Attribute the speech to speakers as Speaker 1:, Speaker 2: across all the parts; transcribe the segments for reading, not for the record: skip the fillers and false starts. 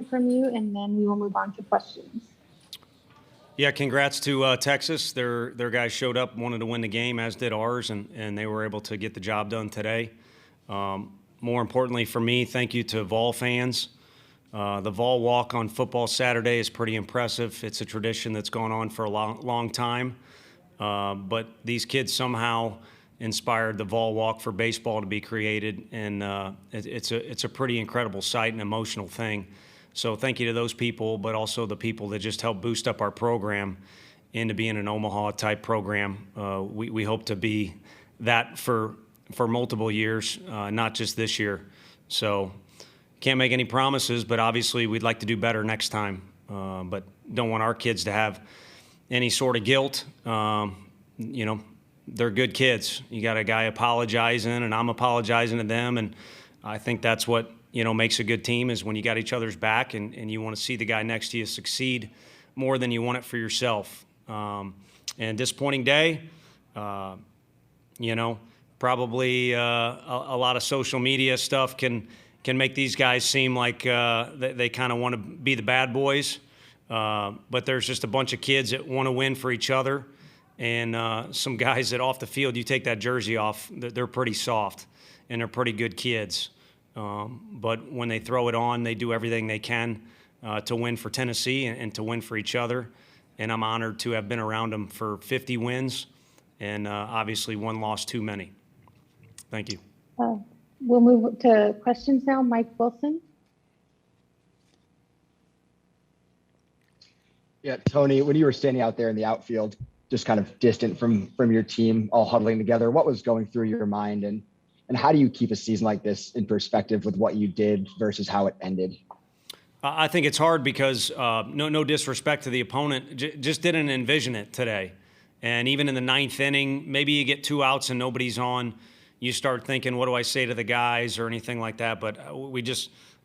Speaker 1: from you, and then we will move on to questions.
Speaker 2: Yeah, congrats to Texas. Their guys showed up, wanted to win the game, as did ours, and they were able to get the job done today. More importantly for me, thank you to Vol fans. The Vol Walk on Football Saturday is pretty impressive. It's a tradition that's gone on for a long time. But these kids somehow inspired the Vol Walk for baseball to be created, and it's a pretty incredible sight and emotional thing. So thank you to those people, but also the people that just helped boost up our program into being an Omaha-type program. We hope to be that for multiple years, not just this year. So can't make any promises, but obviously we'd like to do better next time. But don't want our kids to have any sort of guilt. They're good kids. You got a guy apologizing, and I'm apologizing to them, and I think that's what makes a good team, is when you got each other's back and you want to see the guy next to you succeed more than you want it for yourself. And disappointing day, probably a lot of social media stuff can make these guys seem like they kind of want to be the bad boys. But there's just a bunch of kids that want to win for each other. And some guys that off the field, you take that jersey off, they're pretty soft and they're pretty good kids. But when they throw it on, they do everything they can to win for Tennessee and to win for each other. And I'm honored to have been around them for 50 wins and obviously one loss too many. Thank you.
Speaker 1: We'll move to questions now. Mike Wilson.
Speaker 3: Yeah, Tony, when you were standing out there in the outfield, just kind of distant from your team, all huddling together, what was going through your mind, and how do you keep a season like this in perspective with what you did versus how it ended?
Speaker 2: I think it's hard because no disrespect to the opponent, just didn't envision it today. And even in the ninth inning, maybe you get 2 outs and nobody's on. You start thinking, what do I say to the guys or anything like that? But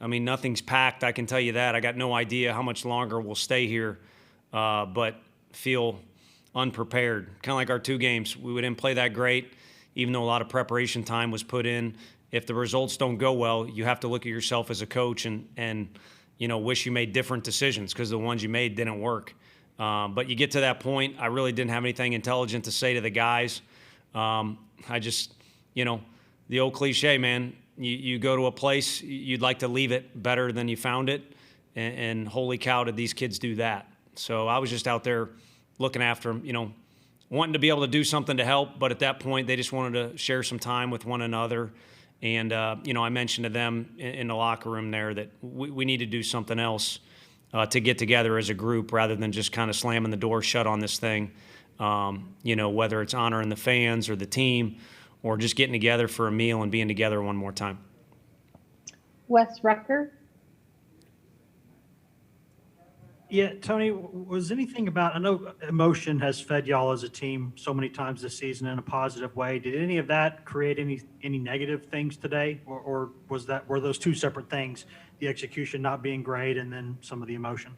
Speaker 2: nothing's packed. I can tell you that. I got no idea how much longer we'll stay here, but feel unprepared. Kind of like our 2 games. We didn't play that great, even though a lot of preparation time was put in. If the results don't go well, you have to look at yourself as a coach and wish you made different decisions because the ones you made didn't work. But you get to that point, I really didn't have anything intelligent to say to the guys. I just, the old cliche, man, you go to a place, you'd like to leave it better than you found it. And holy cow, did these kids do that. So I was just out there looking after them, wanting to be able to do something to help. But at that point, they just wanted to share some time with one another. And, I mentioned to them in the locker room there that we need to do something else to get together as a group rather than just kind of slamming the door shut on this thing, whether it's honoring the fans or the team or just getting together for a meal and being together one more time.
Speaker 1: Wes Rucker.
Speaker 4: Yeah, Tony, was anything about, I know emotion has fed y'all as a team so many times this season in a positive way. Did any of that create any negative things today? Or were those 2 separate things, the execution not being great and then some of the emotion?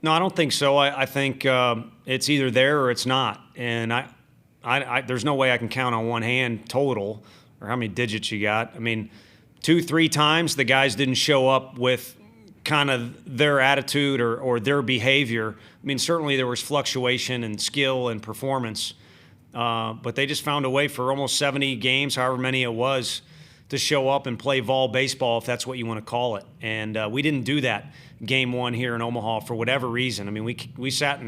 Speaker 2: No, I don't think so. I think it's either there or it's not. And I there's no way I can count on one hand total or how many digits you got. 2-3 times the guys didn't show up with kind of their attitude or their behavior. Certainly there was fluctuation in skill and performance, but they just found a way for almost 70 games, however many it was, to show up and play Vol baseball, if that's what you want to call it. And we didn't do that game 1 here in Omaha for whatever reason. We sat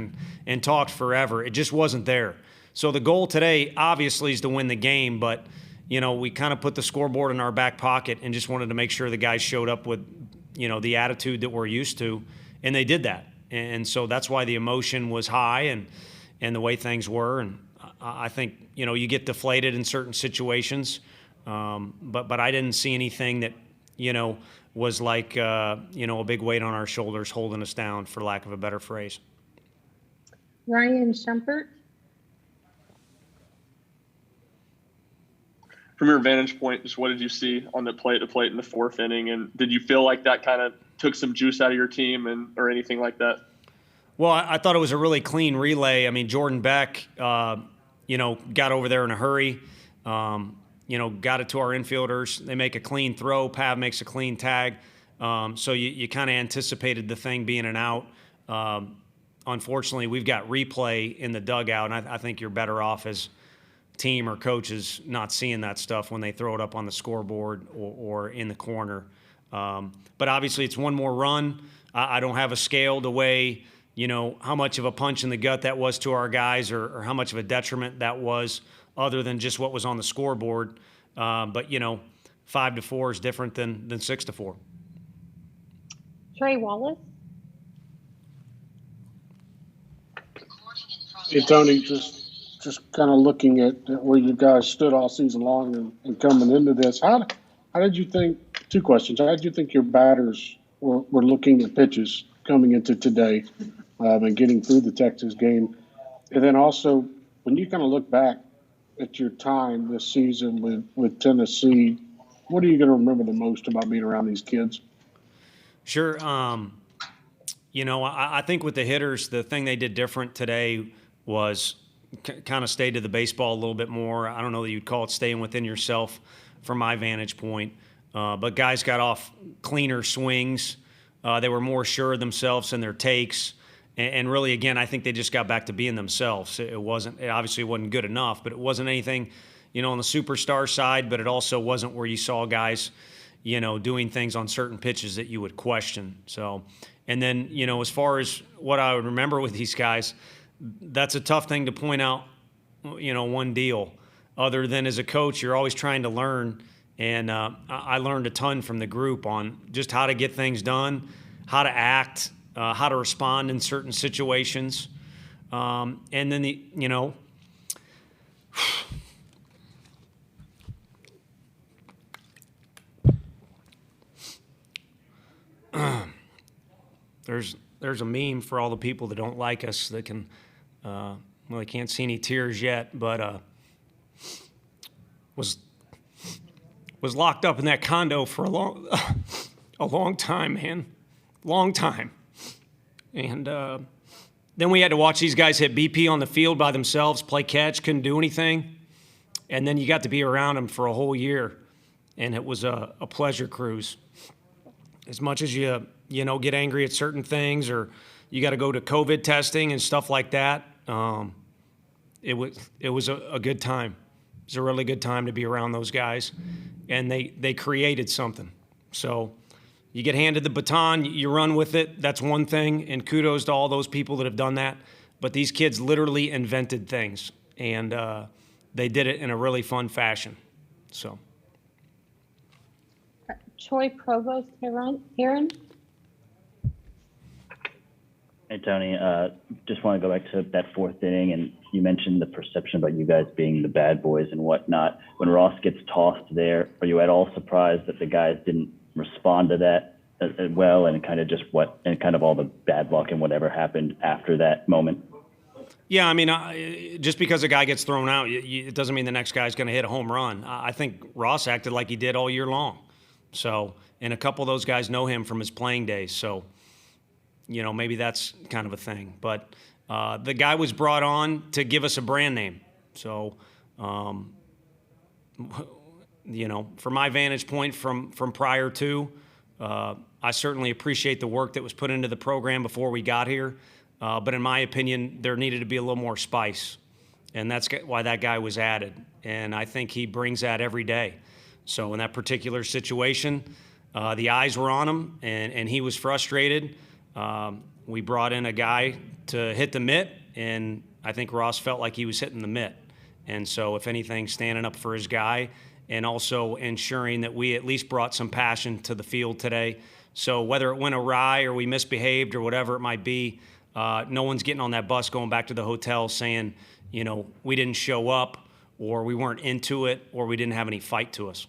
Speaker 2: and talked forever. It just wasn't there. So the goal today, obviously, is to win the game, but, we kind of put the scoreboard in our back pocket and just wanted to make sure the guys showed up with, the attitude that we're used to, and they did that. And so that's why the emotion was high and the way things were. And I think, you get deflated in certain situations, but I didn't see anything that, was like, a big weight on our shoulders holding us down, for lack of a better phrase.
Speaker 1: Ryan Shumpert.
Speaker 5: From your vantage point, just what did you see on the plate in the 4th inning? And did you feel like that kind of took some juice out of your team or anything like that?
Speaker 2: Well, I thought it was a really clean relay. Jordan Beck, got over there in a hurry, got it to our infielders. They make a clean throw. Pav makes a clean tag. So you kind of anticipated the thing being an out. Unfortunately, we've got replay in the dugout, and I think you're better off as team or coaches not seeing that stuff when they throw it up on the scoreboard or in the corner. But obviously, it's one more run. I don't have a scale to weigh, how much of a punch in the gut that was to our guys or how much of a detriment that was other than just what was on the scoreboard. But 5-4 is different than 6-4.
Speaker 1: Trey Wallace.
Speaker 6: Hey, Tony, just kind of looking at where you guys stood all season long and coming into this, how did you think, two questions, how did you think your batters were looking at pitches coming into today and getting through the Texas game? And then also, when you kind of look back at your time this season with Tennessee, what are you going to remember the most about being around these kids?
Speaker 2: Sure. I think with the hitters, the thing they did different today was kind of stay to the baseball a little bit more. I don't know that you'd call it staying within yourself from my vantage point. But guys got off cleaner swings. They were more sure of themselves in their takes. And really, again, I think they just got back to being themselves. It obviously wasn't good enough, but it wasn't anything, on the superstar side, but it also wasn't where you saw guys, doing things on certain pitches that you would question. So, and then, as far as what I would remember with these guys, that's a tough thing to point out, one deal. Other than as a coach, you're always trying to learn. And I learned a ton from the group on just how to get things done, how to act, how to respond in certain situations. And then, there's a meme for all the people that don't like us that can, they can't see any tears yet, but was locked up in that condo for a long time, man. Long time. And then we had to watch these guys hit BP on the field by themselves, play catch, couldn't do anything. And then you got to be around them for a whole year. And it was a pleasure cruise. As much as you get angry at certain things or you got to go to COVID testing and stuff like that, it was a good time. It was a really good time to be around those guys. And they created something. So you get handed the baton, you run with it. That's one thing, and kudos to all those people that have done that. But these kids literally invented things, and they did it in a really fun fashion. So.
Speaker 1: Troy Provost Heron.
Speaker 7: Hey, Tony. Just want to go back to that fourth inning, and you mentioned the perception about you guys being the bad boys and whatnot. When Ross gets tossed there, are you at all surprised that the guys didn't respond to that as well, and kind of all the bad luck and whatever happened after that moment?
Speaker 2: Yeah, I mean, just because a guy gets thrown out, it doesn't mean the next guy's going to hit a home run. I think Ross acted like he did all year long. So, and a couple of those guys know him from his playing days. So, maybe that's kind of a thing. But the guy was brought on to give us a brand name. So, from my vantage point from prior to, I certainly appreciate the work that was put into the program before we got here. But in my opinion, there needed to be a little more spice. And that's why that guy was added. And I think he brings that every day. So in that particular situation, the eyes were on him, and he was frustrated. We brought in a guy to hit the mitt, and I think Ross felt like he was hitting the mitt. And so if anything, standing up for his guy and also ensuring that we at least brought some passion to the field today. So whether it went awry or we misbehaved or whatever it might be, no one's getting on that bus going back to the hotel saying, we didn't show up or we weren't into it or we didn't have any fight to us.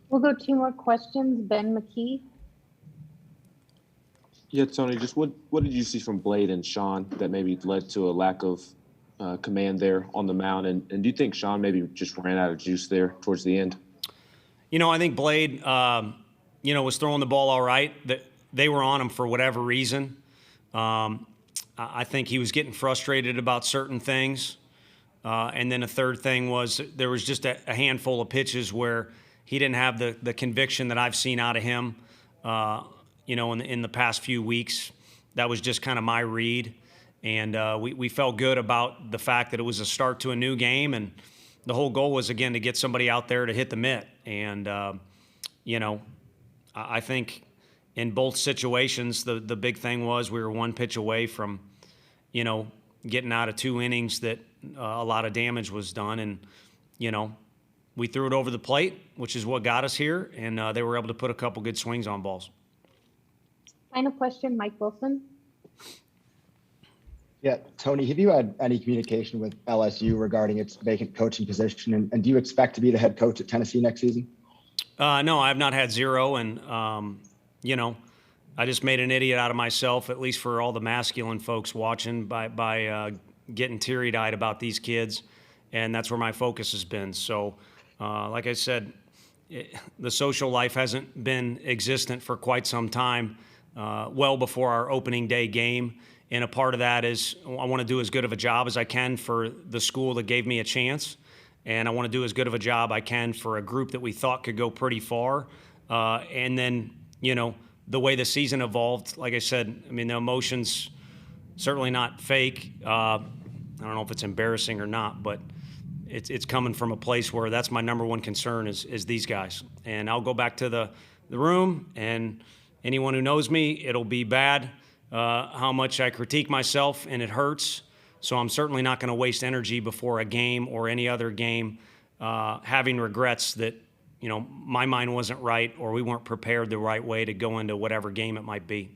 Speaker 1: We'll go 2 more questions. Ben McKee.
Speaker 8: Yeah, Tony, just what did you see from Blade and Sean that maybe led to a lack of command there on the mound? And do you think Sean maybe just ran out of juice there towards the end?
Speaker 2: I think Blade, was throwing the ball all right. They were on him for whatever reason. I think he was getting frustrated about certain things. And then a third thing was there was just a handful of pitches where he didn't have the conviction that I've seen out of him. in the past few weeks. That was just kind of my read. And we felt good about the fact that it was a start to a new game. And the whole goal was, again, to get somebody out there to hit the mitt. And, I think in both situations, the big thing was we were one pitch away from, getting out of 2 innings that a lot of damage was done. And, we threw it over the plate, which is what got us here. And they were able to put a couple good swings on balls.
Speaker 1: Final question, Mike Wilson.
Speaker 3: Yeah, Tony, have you had any communication with LSU regarding its vacant coaching position? And do you expect to be the head coach at Tennessee next season?
Speaker 2: No, I've not had zero. And, I just made an idiot out of myself, at least for all the masculine folks watching, by getting teary-eyed about these kids. And that's where my focus has been. So, like I said, the social life hasn't been existent for quite some time, well before our opening day game. And a part of that is I want to do as good of a job as I can for the school that gave me a chance. And I want to do as good of a job I can for a group that we thought could go pretty far. And then, the way the season evolved, like I said, the emotions, certainly not fake. I don't know if it's embarrassing or not, but it's coming from a place where that's my number one concern is these guys. And I'll go back to the room, and anyone who knows me, it'll be bad how much I critique myself, and it hurts. So I'm certainly not going to waste energy before a game or any other game having regrets that, my mind wasn't right or we weren't prepared the right way to go into whatever game it might be.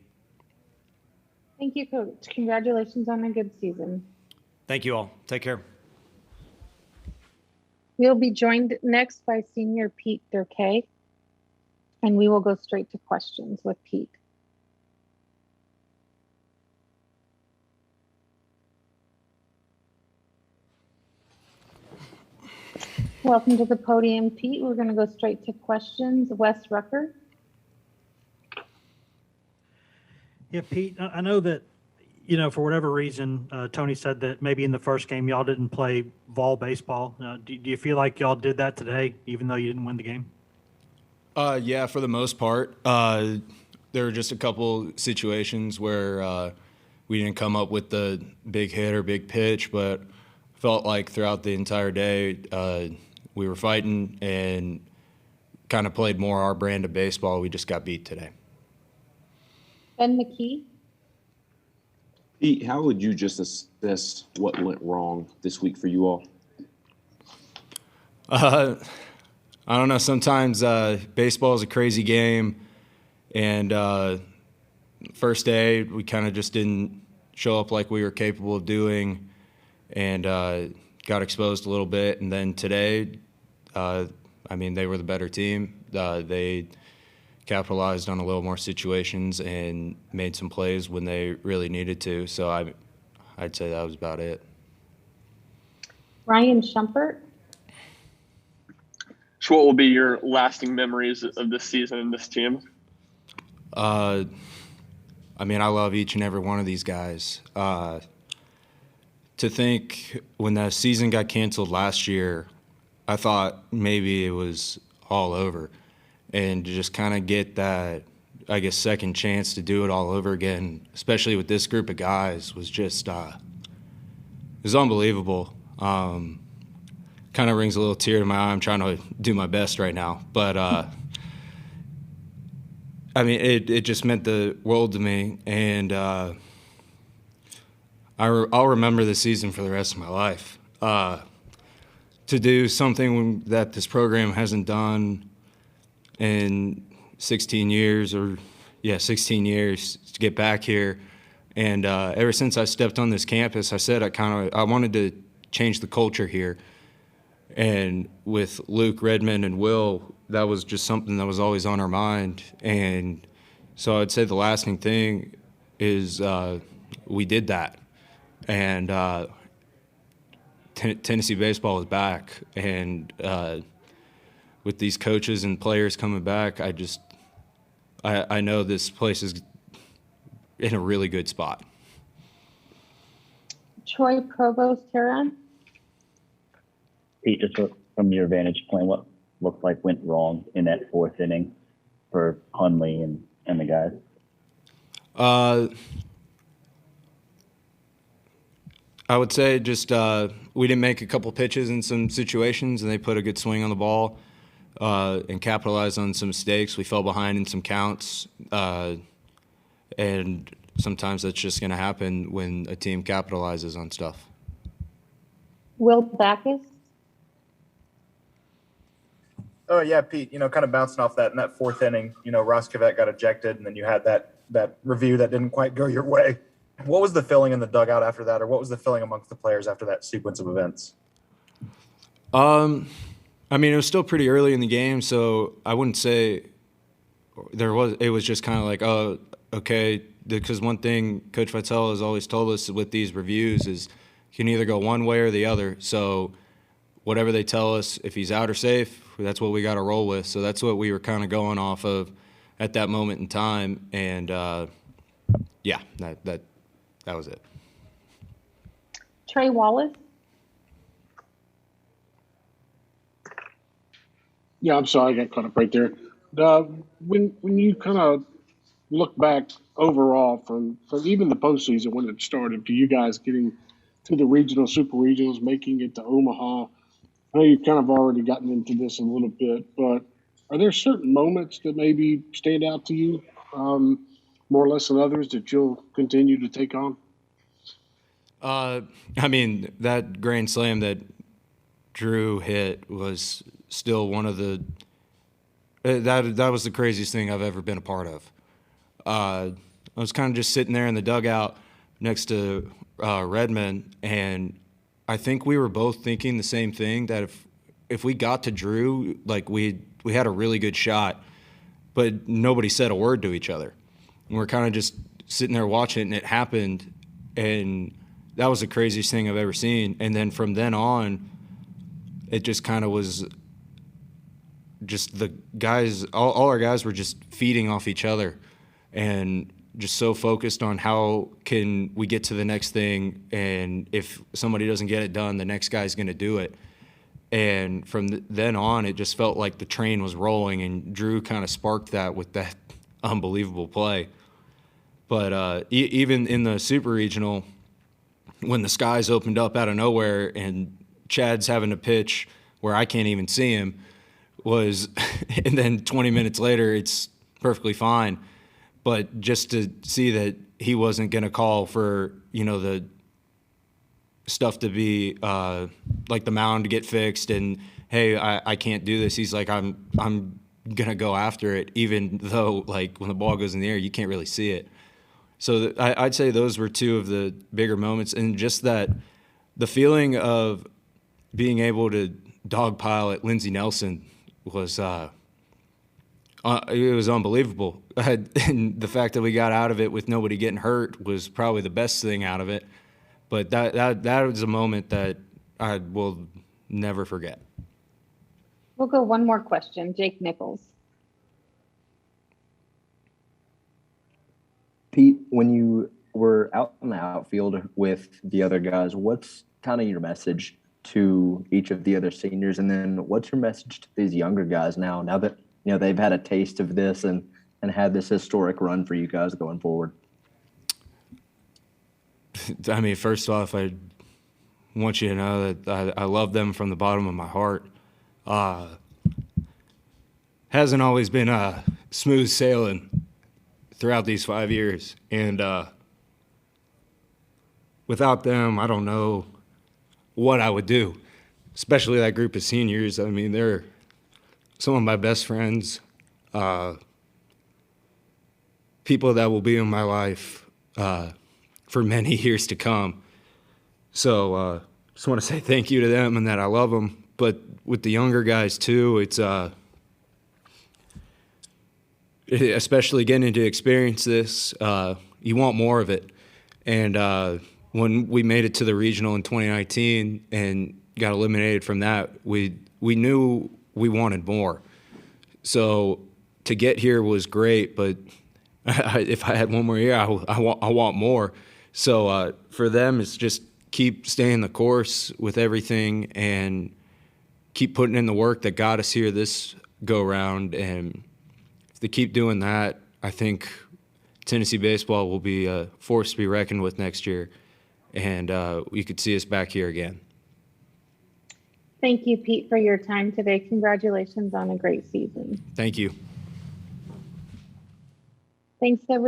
Speaker 1: Thank you, Coach. Congratulations on a good season.
Speaker 2: Thank you all. Take care.
Speaker 1: We'll be joined next by Senior Pete Derkay, and we will go straight to questions with Pete. Welcome to the podium, Pete. We're going to go straight to questions. Wes Rucker.
Speaker 4: Yeah, Pete, I know that, for whatever reason, Tony said that maybe in the first game y'all didn't play vol baseball. Do you feel like y'all did that today, even though you didn't win the game?
Speaker 9: Yeah, for the most part. There were just a couple situations where we didn't come up with the big hit or big pitch, but felt like throughout the entire day we were fighting and kind of played more our brand of baseball. We just got beat today.
Speaker 1: Ben McKee.
Speaker 8: Pete, how would you just assess what went wrong this week for you all?
Speaker 9: I don't know. Sometimes baseball is a crazy game, and first day we kind of just didn't show up like we were capable of doing, and got exposed a little bit. And then today, they were the better team. They capitalized on a little more situations and made some plays when they really needed to. So I'd say that was about it.
Speaker 1: Ryan Shumpert.
Speaker 5: So what will be your lasting memories of this season and this team?
Speaker 9: I love each and every one of these guys. To think when the season got canceled last year, I thought maybe it was all over. And to just kind of get that, second chance to do it all over again, especially with this group of guys, was just, it was unbelievable. Kind of brings a little tear to my eye. I'm trying to do my best right now. But, it just meant the world to me. And I'll remember the season for the rest of my life. To do something that this program hasn't done in 16 years, to get back here. And ever since I stepped on this campus, I said I wanted to change the culture here. And with Luke, Redmond, and Will, that was just something that was always on our mind. And so I'd say the lasting thing is we did that. And Tennessee baseball is back. And with these coaches and players coming back, I know this place is in a really good spot.
Speaker 1: Troy Provost Huron.
Speaker 7: Pete, just from your vantage point, what looked like went wrong in that fourth inning for Hundley and and the guys?
Speaker 9: I would say just we didn't make a couple pitches in some situations, and they put a good swing on the ball and capitalized on some mistakes. We fell behind in some counts, and sometimes that's just going to happen when a team capitalizes on stuff.
Speaker 1: Will Backus?
Speaker 10: Oh yeah, Pete. Kind of bouncing off that in that fourth inning. Ross Kavett got ejected, and then you had that review that didn't quite go your way. What was the feeling in the dugout after that, or what was the feeling amongst the players after that sequence of events?
Speaker 9: I mean, it was still pretty early in the game, so I wouldn't say it was just kind of like, oh, okay, because one thing Coach Vitello has always told us with these reviews is you can either go one way or the other. So whatever they tell us, if he's out or safe, that's what we got to roll with. So that's what we were kind of going off of at that moment in time, and yeah, that was it.
Speaker 1: Trey Wallace?
Speaker 6: Yeah, I'm sorry, I got caught up right there. When you kind of look back overall from even the postseason when it started to you guys getting to the regional, super regionals, making it to Omaha, I know you've kind of already gotten into this a little bit, but are there certain moments that maybe stand out to you more or less than others that you'll continue to take on?
Speaker 9: I mean, that grand slam that Drew hit was still one of the that was the craziest thing I've ever been a part of. I was kind of just sitting there in the dugout next to Redmond, and I think we were both thinking the same thing, that if we got to Drew, like we had a really good shot, but nobody said a word to each other. And we're kind of just sitting there watching it, and it happened, and that was the craziest thing I've ever seen. And then from then on, it just kind of was just the guys, all our guys were just feeding off each other and just so focused on how can we get to the next thing, and if somebody doesn't get it done, the next guy's going to do it. And from then on, it just felt like the train was rolling, and Drew kind of sparked that with that unbelievable play. But even in the Super Regional, when the skies opened up out of nowhere and Chad's having to pitch where I can't even see him, and then 20 minutes later, it's perfectly fine. But just to see that he wasn't going to call for, the stuff to be like the mound to get fixed and, hey, I can't do this. He's like, I'm going to go after it, even though, like, when the ball goes in the air, you can't really see it. So I'd say those were two of the bigger moments. And just that the feeling of being able to dogpile at Lindsey Nelson was it was unbelievable. And the fact that we got out of it with nobody getting hurt was probably the best thing out of it. But that was a moment that I will never forget.
Speaker 1: We'll go one more question. Jake Nichols.
Speaker 11: Pete, when you were out in the outfield with the other guys, what's kind of your message to each of the other seniors? And then what's your message to these younger guys now that, they've had a taste of this and had this historic run for you guys going forward?
Speaker 9: I mean, first off, I want you to know that I love them from the bottom of my heart. Hasn't always been smooth sailing throughout these 5 years. And without them, I don't know what I would do, especially that group of seniors. I mean, they're some of my best friends, people that will be in my life for many years to come. So just want to say thank you to them and that I love them. But with the younger guys too, it's especially getting to experience this, you want more of it. And when we made it to the regional in 2019 and got eliminated from that, we knew we wanted more. So to get here was great, but if I had one more year, I want more. So for them, it's just keep staying the course with everything and keep putting in the work that got us here this go round. And if they keep doing that, I think Tennessee baseball will be a force to be reckoned with next year, and you could see us back here again.
Speaker 1: Thank you, Pete, for your time today. Congratulations on a great season.
Speaker 9: Thank you.
Speaker 1: Thanks, everyone.